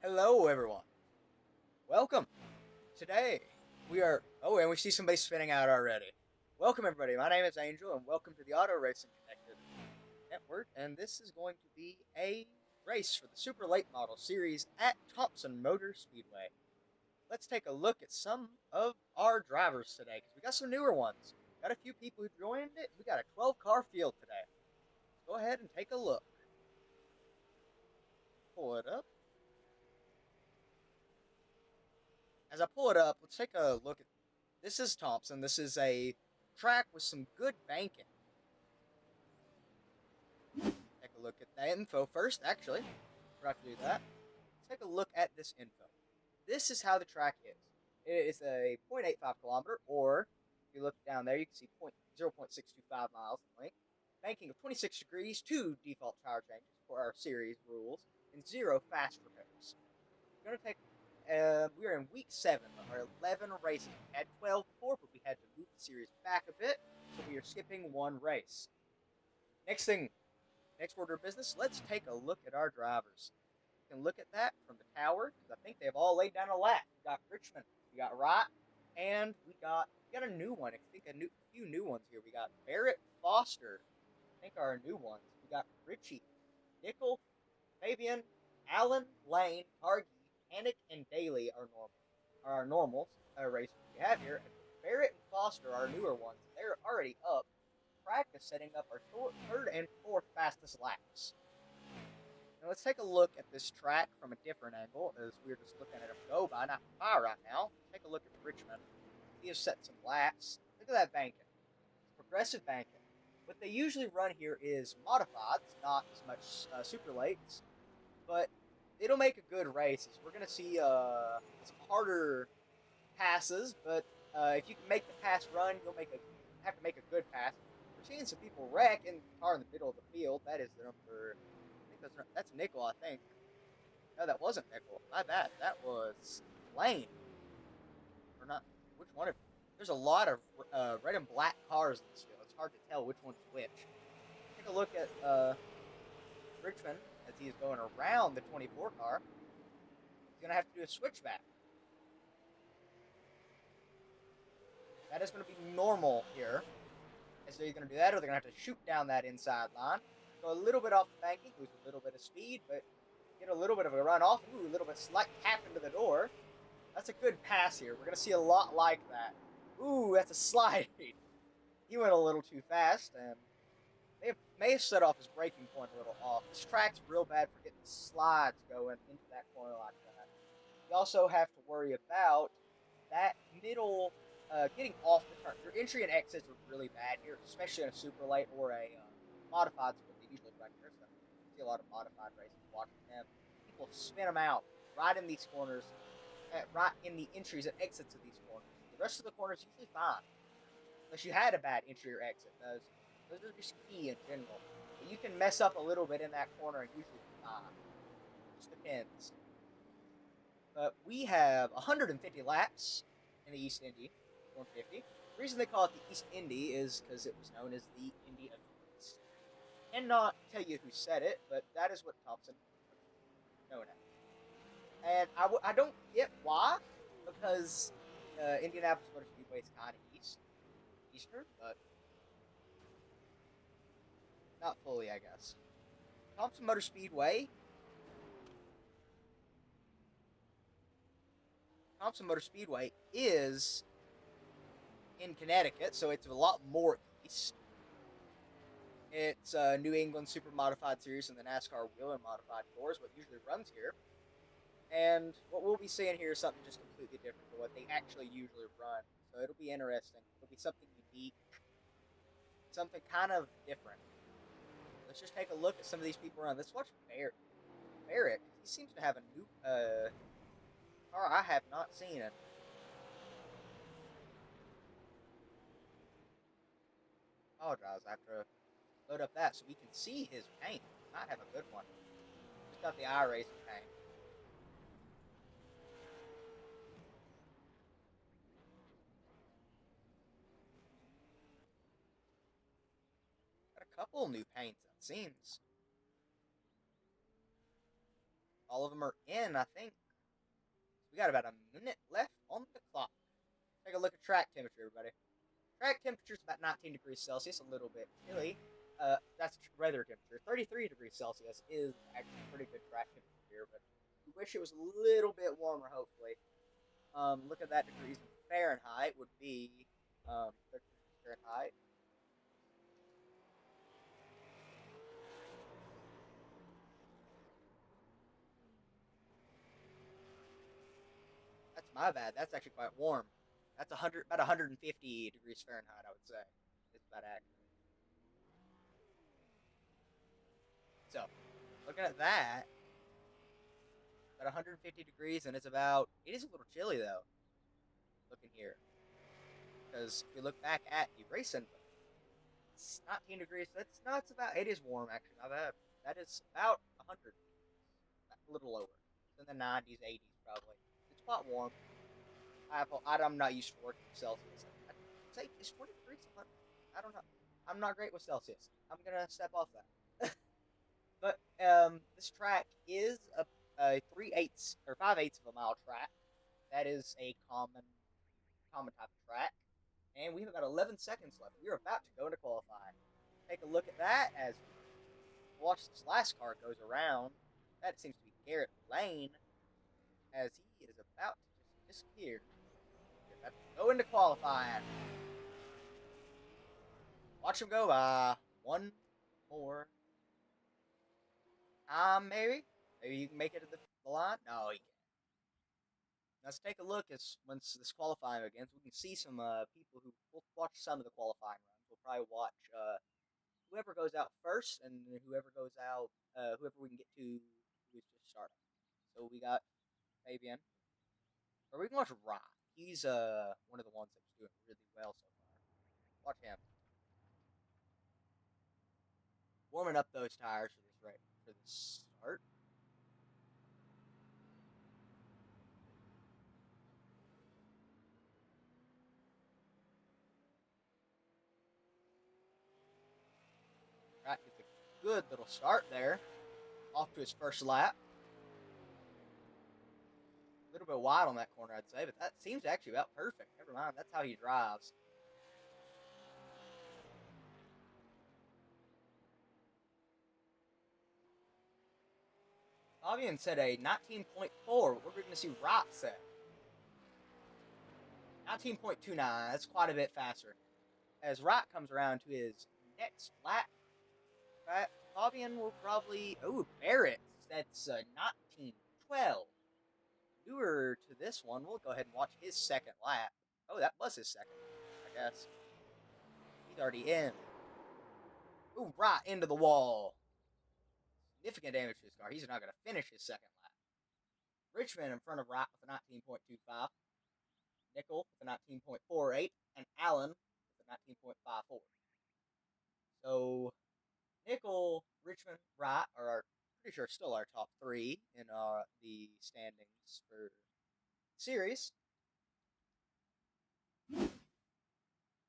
Hello, everyone. Welcome. Today, we are. Oh, and we see somebody spinning out already. Welcome, everybody. My name is Angel, and welcome to the Auto Racing Connected Network. And this is going to be a race for the Super Late Model Series at Thompson Motor Speedway. Let's take a look at some of our drivers today, because we got some newer ones. Got a few people who joined it. We got a 12-car field today. Go ahead and take a look. Pull it up. As I pull it up, let's take a look at. This is Thompson. This is a track with some good banking. Take a look at the info first, actually. Forgot to do that. Let's take a look at this info. This is how the track is. It is a 0.85 kilometer, or if you look down there, you can see 0.625 miles in length. Banking of 26 degrees, 2 default tire changes for our series rules, and 0 fast repairs. We're going to take. We are in week 7 of our 11 races. We had 12 before, but we had to move the series back a bit, so we are skipping 1 race. Next order of business, let's take a look at our drivers. You can look at that from the tower, because I think they've all laid down a lap. We got Richmond, we got Wright, and we got a new one. I think a few new ones here. We got Barrett, Foster, I think are our new ones. We got Richie, Nickel, Fabian, Allen, Lane, Targi, Panic, and Daly are our normals racers we have here. And Barrett and Foster are our newer ones. They're already up. Practice setting up our 3rd and 4th fastest laps. Now let's take a look at this track from a different angle, as we're just looking at him go by, not by right now. Take a look at Richmond. He has set some laps. Look at that banking. It's progressive banking. What they usually run here is modifieds, not as much super lates, but it'll make a good race. We're going to see some harder passes, but if you can make the pass run, you'll have to make a good pass. We're seeing some people wreck in the car in the middle of the field. That is the number. I think that's Nickel, I think. No, that wasn't Nickel. My bad. That was Lane. Or not. Which one of them? There's a lot of red and black cars in this field. It's hard to tell which one's which. Take a look at Richmond as he is going around the 24 car. He's going to have to do a switchback. That is going to be normal here. And so you're going to do that, or they're going to have to shoot down that inside line. Go a little bit off the banking, lose a little bit of speed, but get a little bit of a run off. Ooh, a little bit slight tap into the door. That's a good pass here. We're going to see a lot like that. Ooh, that's a slide. He went a little too fast, and may have set off his braking point a little off. This track's real bad for getting the slides going into that corner like that. You also have to worry about that middle, getting off the turn. Your entry and exits are really bad here, especially in a super late or a modified split. They usually wreck there, so I see a lot of modified races watching them. People spin them out right in these corners, right in the entries and exits of these corners. The rest of the corners usually fine, unless you had a bad entry or exit. Those are just key in general. But you can mess up a little bit in that corner and usually be fine. Just depends. But we have 150 laps in the East Indy, 150. The reason they call it the East Indy is because it was known as the Indy of the East. Cannot tell you who said it, but that is what Thompson was known as. And I don't get why, because Indianapolis Motor Speedway is kind of eastern, but not fully, I guess. Thompson Motor Speedway is in Connecticut, so it's a lot more east. It's New England Super Modified Series and the NASCAR Wheeler Modified Tours, what usually runs here. And what we'll be seeing here is something just completely different from what they actually usually run. So it'll be interesting. It'll be something unique, something kind of different. Let's just take a look at some of these people around. Let's watch Barrick. He seems to have a new car I have not seen it. Apologize, I have to load up that so we can see his paint. Might have a good one. Just got the iRacing paint. Got a couple new paints, it seems. All of them are in, I think. We got about a minute left on the clock. Take a look at track temperature, everybody. Track temperature is about 19 degrees Celsius, a little bit chilly. That's weather temperature. 33 degrees Celsius is actually a pretty good track temperature here, but we wish it was a little bit warmer, hopefully. Look at that degrees in Fahrenheit would be 30 degrees Fahrenheit. That's my bad. That's actually quite warm. That's about 150 degrees Fahrenheit, I would say. It's about accurate. So, looking at that, about 150 degrees, and it is a little chilly though. Looking here, because if we look back at the race info, it's 19 degrees. It is warm actually. Not bad. That is about 100, a little lower. It's in the 90s, 80s probably. It's quite warm. I'm not used to working with Celsius. I'd say it's 20 degrees. I don't know. I'm not great with Celsius. I'm gonna step off that. But this track is a 3/8 or 5/8 of a mile track. That is a common type of track. And we have about 11 seconds left. We're about to go into qualifying. Take a look at that as we watch this last car goes around. That seems to be Garrett Lane as he is about to just disappear. We're about to go into qualifying. Watch him go by. One more time, maybe? Maybe you can make it to the line? No, you can't. Let's take a look as once this qualifying begins. We can see some people who will watch some of the qualifying runs. We'll probably watch whoever goes out first, and whoever goes out, whoever we can get to who is just starting. So we got Fabian, or we can watch Ryan. He's one of the ones that's doing really well so far. Watch him warming up those tires for this start. Right, gets a good little start there. Off to his first lap. A little bit wide on that corner, I'd say, but that seems actually about perfect. Never mind, that's how he drives. Fabian said a 19.4. What we're going to see Rock set 19.29. That's quite a bit faster. As Rock comes around to his next lap, Fabian will probably. Oh, Barrett. That's 1912. Newer to this one, we'll go ahead and watch his second lap. Oh, that was his second, I guess. He's already in. Ooh, right into the wall. Significant damage to his car. He's not going to finish his second lap. Richmond in front of Wright with a 19.25. Nickel with a 19.48. And Allen with a 19.54. So, Nickel, Richmond, Wright are pretty sure still our top three in the standings for series.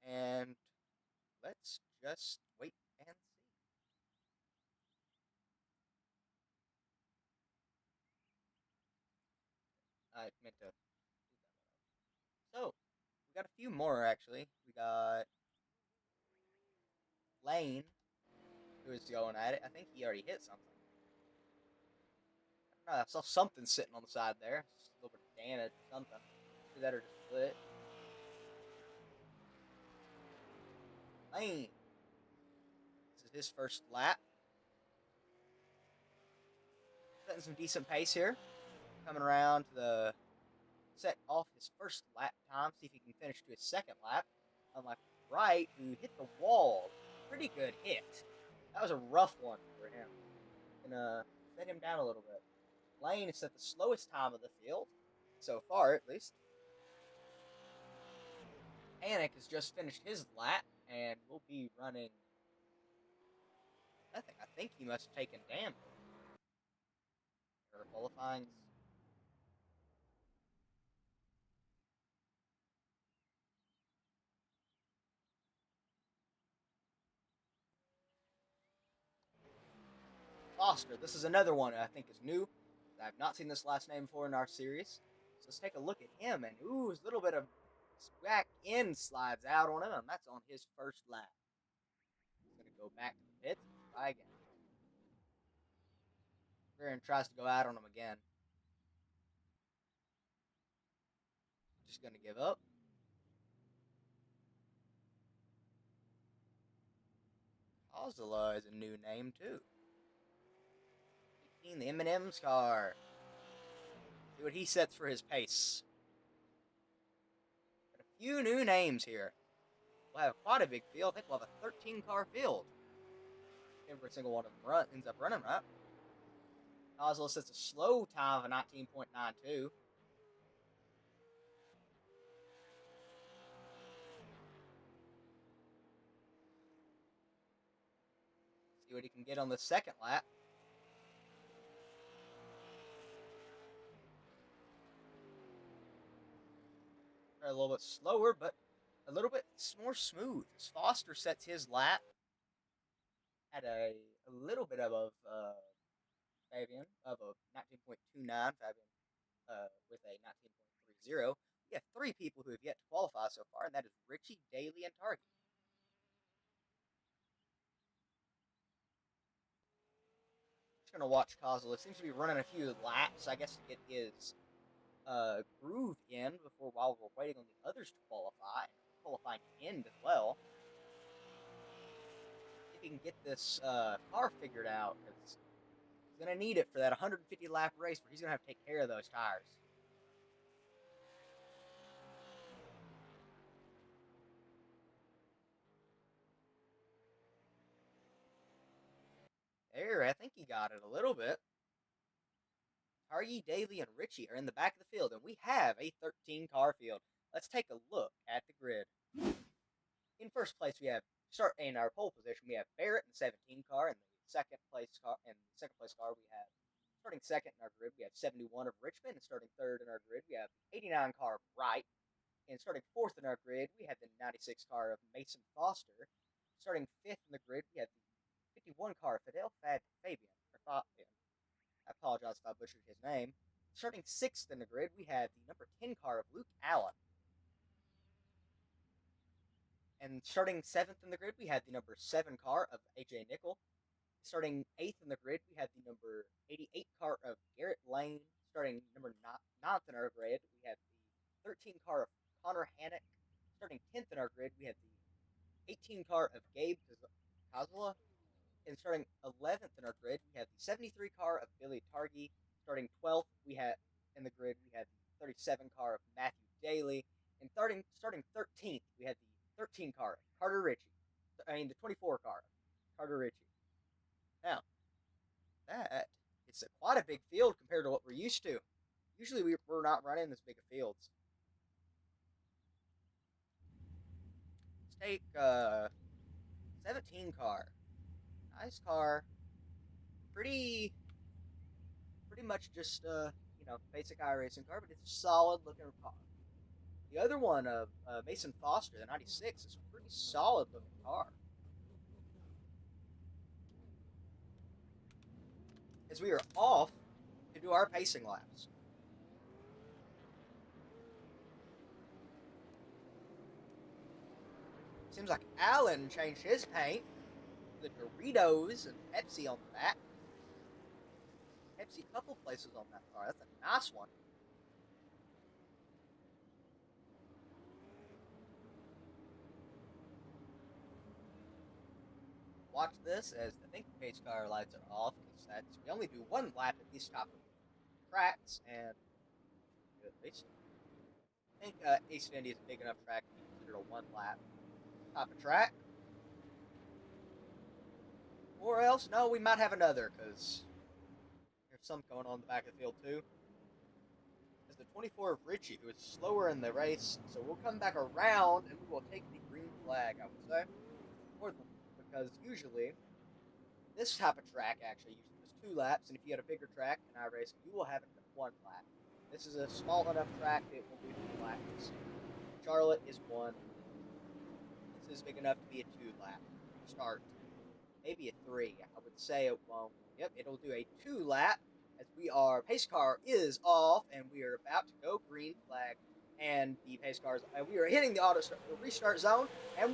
And let's just wait and see. I meant to. So, we got a few more actually. We got Lane, who is going at it. I think he already hit something. I don't know. I saw something sitting on the side there. Just a little bit of damage or something. Either that or just split. Lane. This is his first lap. Setting some decent pace here. Coming around to the set off his first lap time. See if he can finish to his second lap. Unlike Wright, who hit the wall. Pretty good hit. That was a rough one for him. Gonna set him down a little bit. Lane is at the slowest time of the field, so far at least. Panic has just finished his lap and will be running. I think he must have taken damage. Or qualifying. Foster. This is another one I think is new. I've not seen this last name before in our series. So let's take a look at him. And ooh, a little bit of back end slides out on him. And that's on his first lap. He's going to go back to the pits and try again. Baron tries to go out on him again. Just going to give up. Ozilla is a new name too. 18, the M&M's car. See what he sets for his pace. Got a few new names here. We'll have quite a big field. I think we'll have a 13-car field. Every single one of them ends up running, right? Ozilla sets a slow time of 19.92. See what he can get on the second lap. Try a little bit slower, but a little bit more smooth. As Foster sets his lap at a little bit above Fabian, of a 19.29. Fabian with a 19.30. We have three people who have yet to qualify so far, and that is Richie, Daly, and Target. Just going to watch Kozil. It seems to be running a few laps, I guess, to get his groove in while we're waiting on the others to qualify. Qualifying end as well. See if he can get this car figured out, because he's going to need it for that 150 lap race where he's going to have to take care of those tires. There, I think he got it a little bit. Targi, Daly, and Richie are in the back of the field, and we have a 13-car field. Let's take a look at the grid. In first place, we have in our pole position. We have Barrett in the 17 car, and the second place car. And the second place car, we have starting second in our grid. We have 71 of Richmond, and starting third in our grid, we have the 89 car of Wright. And starting fourth in our grid, we have the 96 car of Mason Foster. Starting fifth in the grid, we have the 51 car of Fidel Fabian. I apologize if I butchered his name. Starting sixth in the grid, we have the number 10 car of Luke Allen. And starting seventh in the grid, we have the number 7 car of AJ Nickel. Starting eighth in the grid, we have the number 88 car of Lane. Starting number 9th in our grid, we have the 13 car of Connor Hannock. Starting 10th in our grid, we have the 18 car of Gabe Kozula. And starting 11th in our grid, we have the 73 car of Billy Targi. Starting 12th, we have in the grid, we have the 37 car of Matthew Daly. And starting 13th, we have the 13 car of Carter Ritchie. The 24 car of Carter Ritchie. Now, that is quite a big field compared to what we're used to. Usually we're not running this big of fields. Let's take 17 car. Nice car. Pretty much just basic iRacing car, but it's a solid looking car. The other one of Mason Foster, the 96, is a pretty solid looking car. As we are off to do our pacing laps. Seems like Alan changed his paint. The Doritos and Pepsi on the back. Pepsi couple places on that car. That's a nice one. Watch this as I think the pace car lights are off because we only do one lap at these type of tracks, and at least I think East Indy is a big enough track to be considered a one lap type of track. Or else, no, we might have another because there's some going on in the back of the field too. There's the 24 of Richie, who is slower in the race, so we'll come back around and we will take the green flag, I would say. Because usually, this type of track actually usually does 2 laps, and if you had a bigger track in iRacing, you will have it in 1 lap. This is a small enough track that it will do 2 laps. Charlotte is 1. This is big enough to be a 2 lap start. Maybe a 3. I would say it won't. Yep, it'll do a 2 lap as pace car is off and we are about to go green flag. And the pace cars, we are hitting the restart zone, and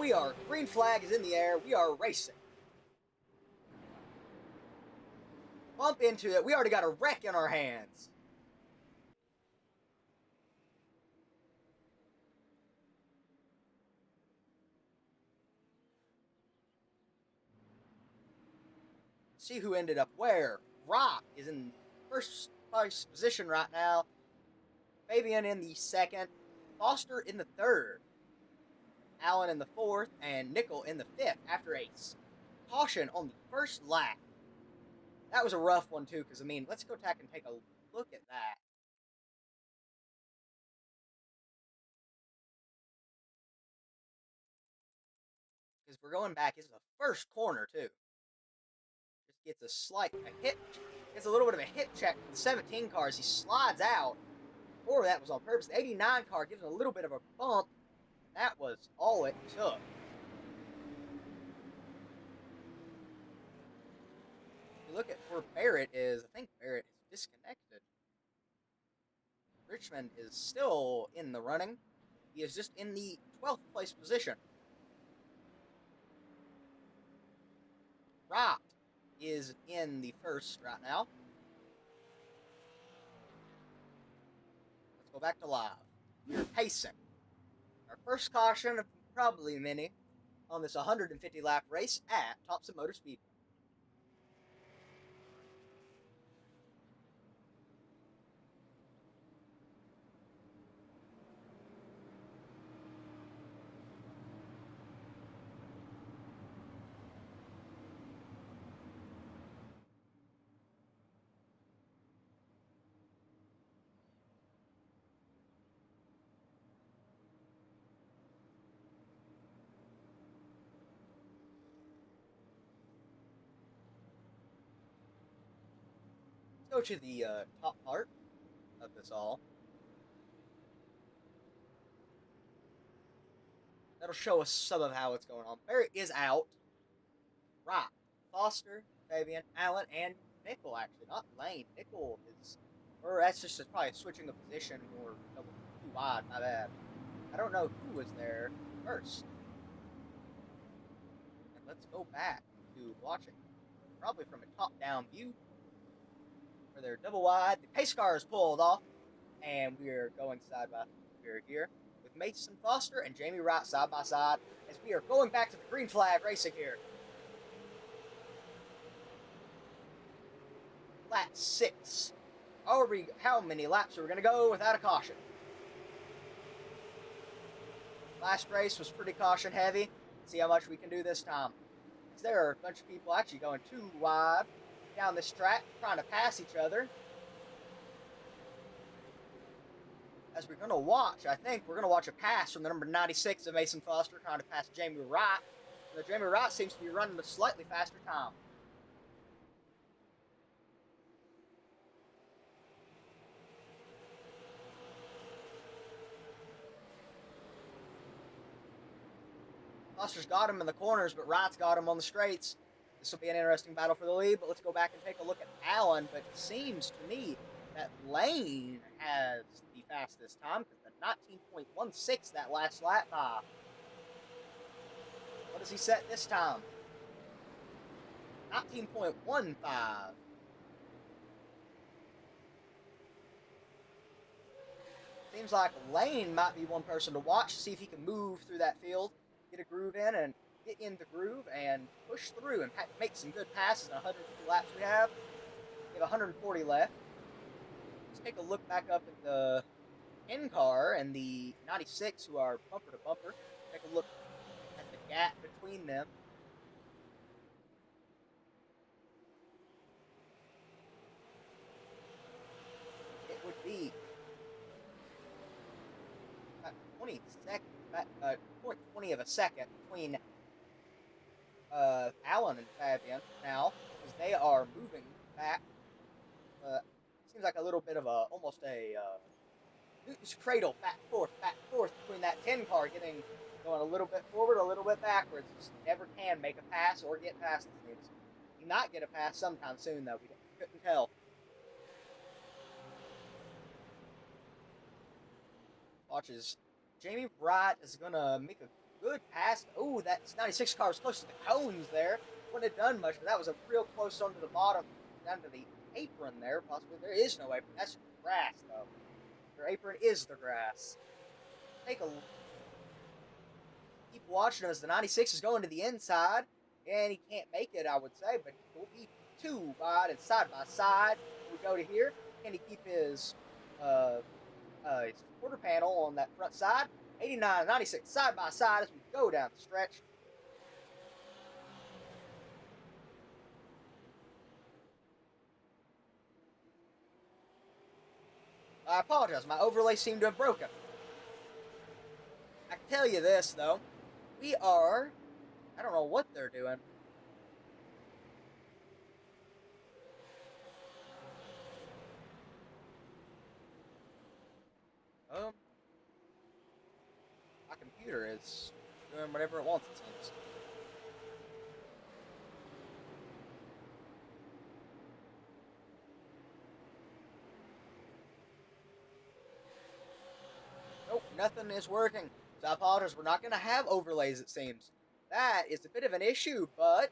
green flag is in the air. We are racing. Bump into it. We already got a wreck in our hands. See who ended up where. Rock is in first place position right now. Fabian in the 2nd. Foster in the 3rd. Allen in the 4th. And Nickel in the 5th after a caution on the 1st lap. That was a rough one, too, because, let's go back and take a look at that. Because we're going back. This is the first corner, too. Just gets a hit. Gets a little bit of a hit check from the 17 car as he slides out. Or that was on purpose. The 89 car gives him a little bit of a bump. That was all it took. If you look at where Barrett is, I think Barrett is disconnected. Richmond is still in the running. He is just in the 12th place position. Rot is in the 1st right now. Let's go back to live. We're pacing. Our first caution of probably many on this 150 lap race at Thompson Motor Speedway. Go to the top part of this all. That'll show us some of how it's going on. Barrett is out. Rock, Foster, Fabian, Allen, and Nickel, actually. Not Lane. Nickel is... Or that's just probably switching the position or too wide. My bad. I don't know who was there first. And let's go back to watching. Probably from a top-down view. where they're double wide. The pace car is pulled off, and we're going side by side here with Mason Foster and Jamie Wright side by side as we are going back to the green flag racing here. Lap 6. How many laps are we going to go without a caution? Last race was pretty caution heavy. Let's see how much we can do this time. There are a bunch of people actually going too wide down this track, trying to pass each other. As we're going to watch, I think we're going to watch a pass from the number 96 of Mason Foster trying to pass Jamie Wright. So Jamie Wright seems to be running a slightly faster time. Foster's got him in the corners, but Wright's got him on the straights. This will be an interesting battle for the lead, but let's go back and take a look at Allen. But it seems to me that Lane has the fastest time because the 19.16 that last lap by. What does he set this time? 19.15. Seems like Lane might be one person to watch, see if he can move through that field, get a groove in, and get in the groove and push through and make some good passes in 150 laps we have. We have 140 left. Let's take a look back up at the 10 car and the 96 who are bumper to bumper. Take a look at the gap between them. It would be about 20 seconds, 0.20 of a second between Allen and Fabian now, because they are moving back. Seems like a little bit of almost a Newton's cradle, back forth between that 10 car, going a little bit forward, a little bit backwards. Just never can make a pass or get past the things. He might get a pass sometime soon, though. We couldn't tell. Watches. Jamie Wright is going to make a good pass. Oh, that 96 car was close to the cones there. Wouldn't have done much, but that was a real close one to the bottom, down to the apron there. Possibly there is no apron. That's grass, though. Their apron is the grass. Take a look. Keep watching him as the 96 is going to the inside, and he can't make it, I would say, but he'll be too wide and side by side. We go to here. Can he keep his quarter panel on that front side? 89, 96 side by side as we go down the stretch. I apologize, my overlay seemed to have broken. I can tell you this, though. We are... I don't know what they're doing. My computer is doing whatever it wants, it seems. Nope, nothing is working. So I apologize, we're not going to have overlays, it seems. That is a bit of an issue, but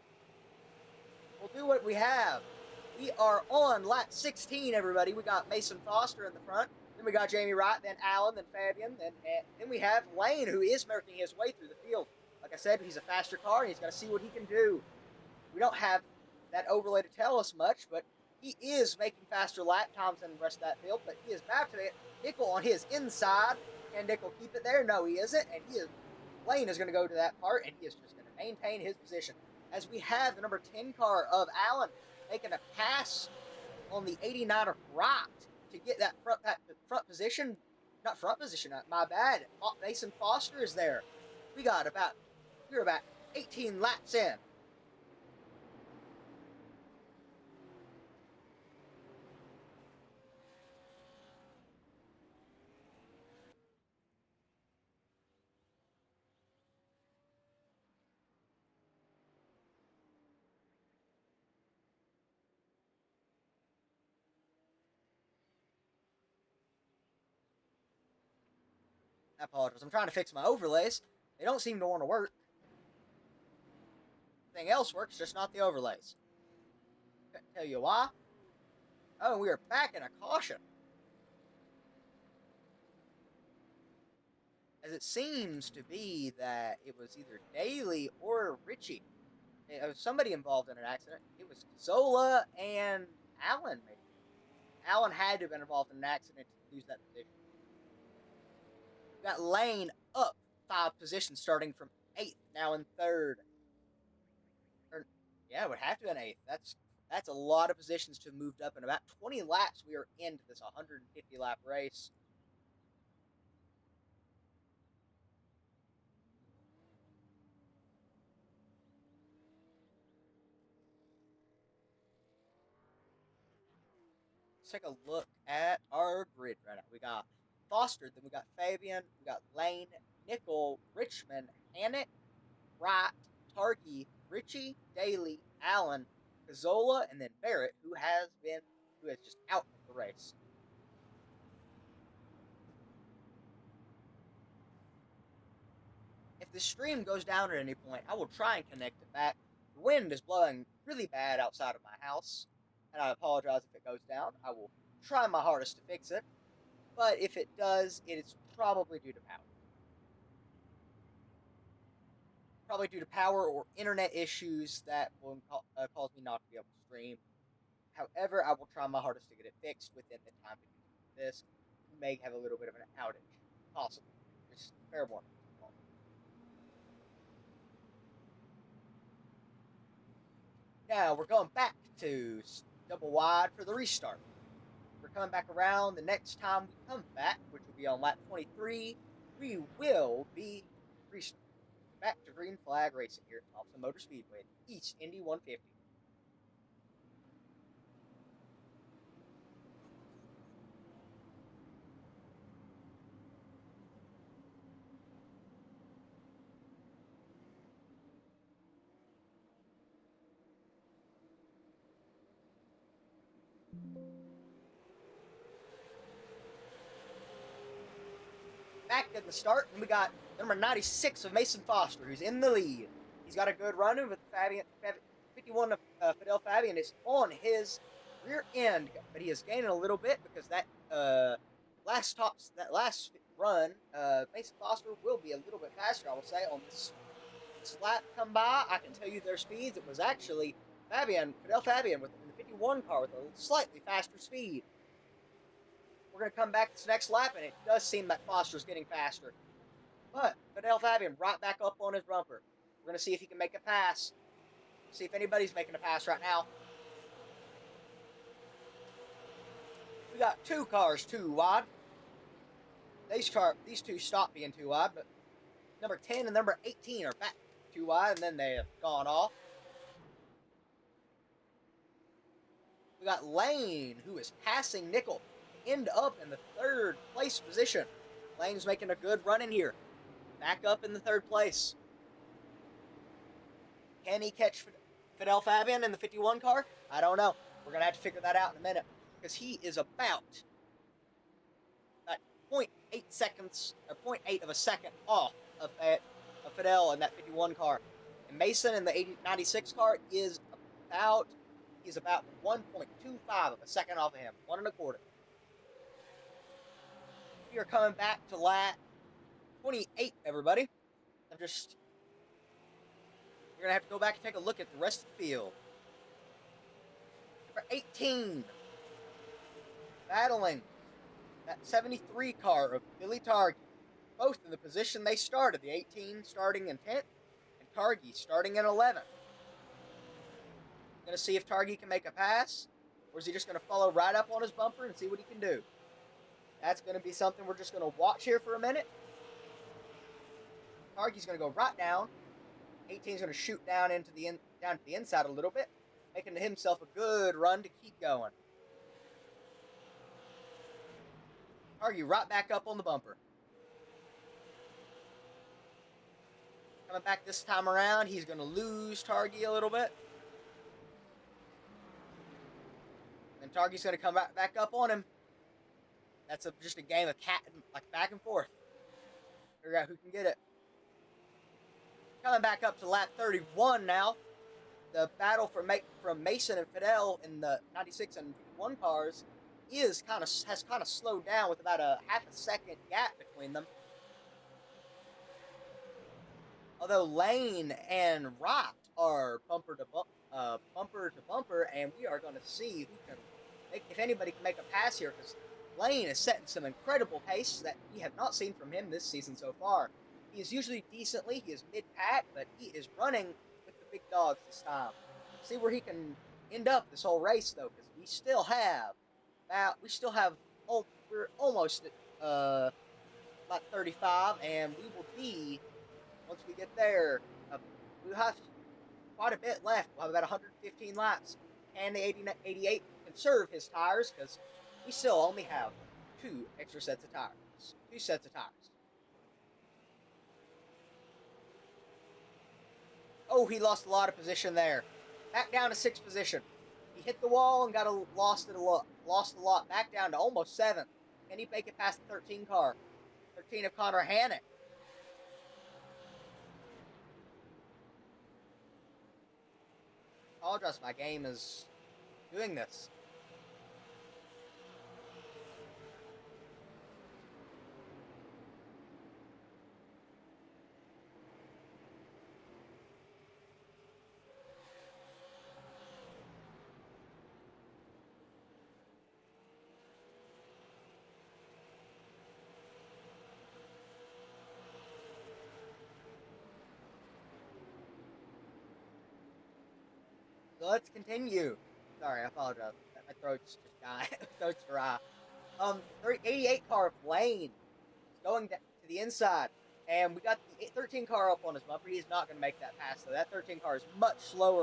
we'll do what we have. We are on lap 16, everybody. We got Mason Foster in the front. Then we got Jamie Wright, then Allen, then Fabian. Then we have Lane, who is making his way through the field. Like I said, he's a faster car, and he's got to see what he can do. We don't have that overlay to tell us much, but he is making faster lap times than the rest of that field. But he is about to hit Nickel on his inside. Can Nickel keep it there? No, he isn't. And Lane is going to go to that part, and he is just going to maintain his position. As we have the number 10 car of Allen making a pass on the 89er Wright to get that front position. Not front position, my bad. Mason Foster is there. We're about 18 laps in. I apologize. I'm trying to fix my overlays. They don't seem to want to work. Everything else works, just not the overlays. Can't tell you why. Oh, we are back in a caution. As it seems to be that it was either Daly or Richie. It was somebody involved in an accident. It was Zola and Allen, maybe. Allen had to have been involved in an accident to lose that position. We got Lane up 5 positions, starting from 8th, now in 3rd. Or, yeah, it would have to be an 8th. That's a lot of positions to have moved up. In about 20 laps, we are into this 150 lap race. Let's take a look at our grid right now. We got Foster, then we got Fabian, we got Lane, Nickel, Richmond, Hannock, Wright, Targi, Richie, Daly, Allen, Cazzola, and then Barrett, who is just out of the race. If the stream goes down at any point, I will try and connect it back. The wind is blowing really bad outside of my house, and I apologize if it goes down. I will try my hardest to fix it, but if it does, it is probably due to power. Probably due to power or internet issues that will cause me not to be able to stream. However, I will try my hardest to get it fixed within the time to do this. We may have a little bit of an outage, possibly. Just fair warning. Now we're going back to double wide for the restart. We're coming back around the next time we come back, which will be on lap 23. We will be restarting. Back to green flag racing here at Thompson Motor Speedway, East Indy 150. Back at the start, and we got number 96 of Mason Foster, who's in the lead. He's got a good run with 51 of Fidel Fabian is on his rear end, but he is gaining a little bit because that last run, Mason Foster will be a little bit faster, I will say, on this lap come by. I can tell you their speeds. It was actually Fidel Fabian with the 51 car with a slightly faster speed. We're going to come back this next lap, and it does seem that Foster's getting faster. But Fidel Fabian right back up on his bumper. We're going to see if he can make a pass. See if anybody's making a pass right now. We got 2 cars too wide. These two stopped being too wide, but number 10 and number 18 are back too wide, and then they have gone off. We got Lane, who is passing Nickel, end up in the 3rd place position. Lane's making a good run in here. Back up in the 3rd place. Can he catch Fidel Fabian in the 51 car? I don't know. We're going to have to figure that out in a minute, because he is about 0.8 seconds, or 0.8 of a second off of Fidel in that 51 car. And Mason in the 96 car is about 1.25 of a second off of him, 1 1/4. We are coming back to lap 28, everybody. We're going to have to go back and take a look at the rest of the field. Number 18, battling that 73 car of Billy Targi. Both in the position they started, the 18 starting in 10th, and Targi starting in 11th. Going to see if Targi can make a pass, or is he just going to follow right up on his bumper and see what he can do? That's going to be something we're just going to watch here for a minute. Targi's going to go right down. 18's going to shoot down to the inside a little bit, making himself a good run to keep going. Targi right back up on the bumper. Coming back this time around, he's going to lose Targi a little bit. And Targi's going to come back up on him. That's just a game of cat, like back and forth. Figure out who can get it. Coming back up to lap 31 now. the battle from Mason and Fidel in the 96 and 51 cars has kind of slowed down with about a half a second gap between them. Although Lane and Wright are bumper to bumper, and we are going to see who can if anybody can make a pass here, because Lane is setting some incredible pace that we have not seen from him this season so far. He is usually decently, he is mid-pack, but he is running with the big dogs this time. See where he can end up this whole race, though, because we're almost at about 35, and we will be, once we get there, we'll have quite a bit left. We'll have about 115 laps, and the 88 conserve his tires, because we still only have two sets of tires. Oh, he lost a lot of position there. Back down to 6th position. He hit the wall and lost a lot. Back down to almost 7th. Can he make it past the 13 car? 13 of Connor Hannock. I apologize, my game is doing this. So let's continue. Sorry, I apologize. My throat's just dying. Throat's dry. 88 car of Lane is going to the inside. And we got the 13 car up on his bumper. He's not going to make that pass, though. That 13 car is much slower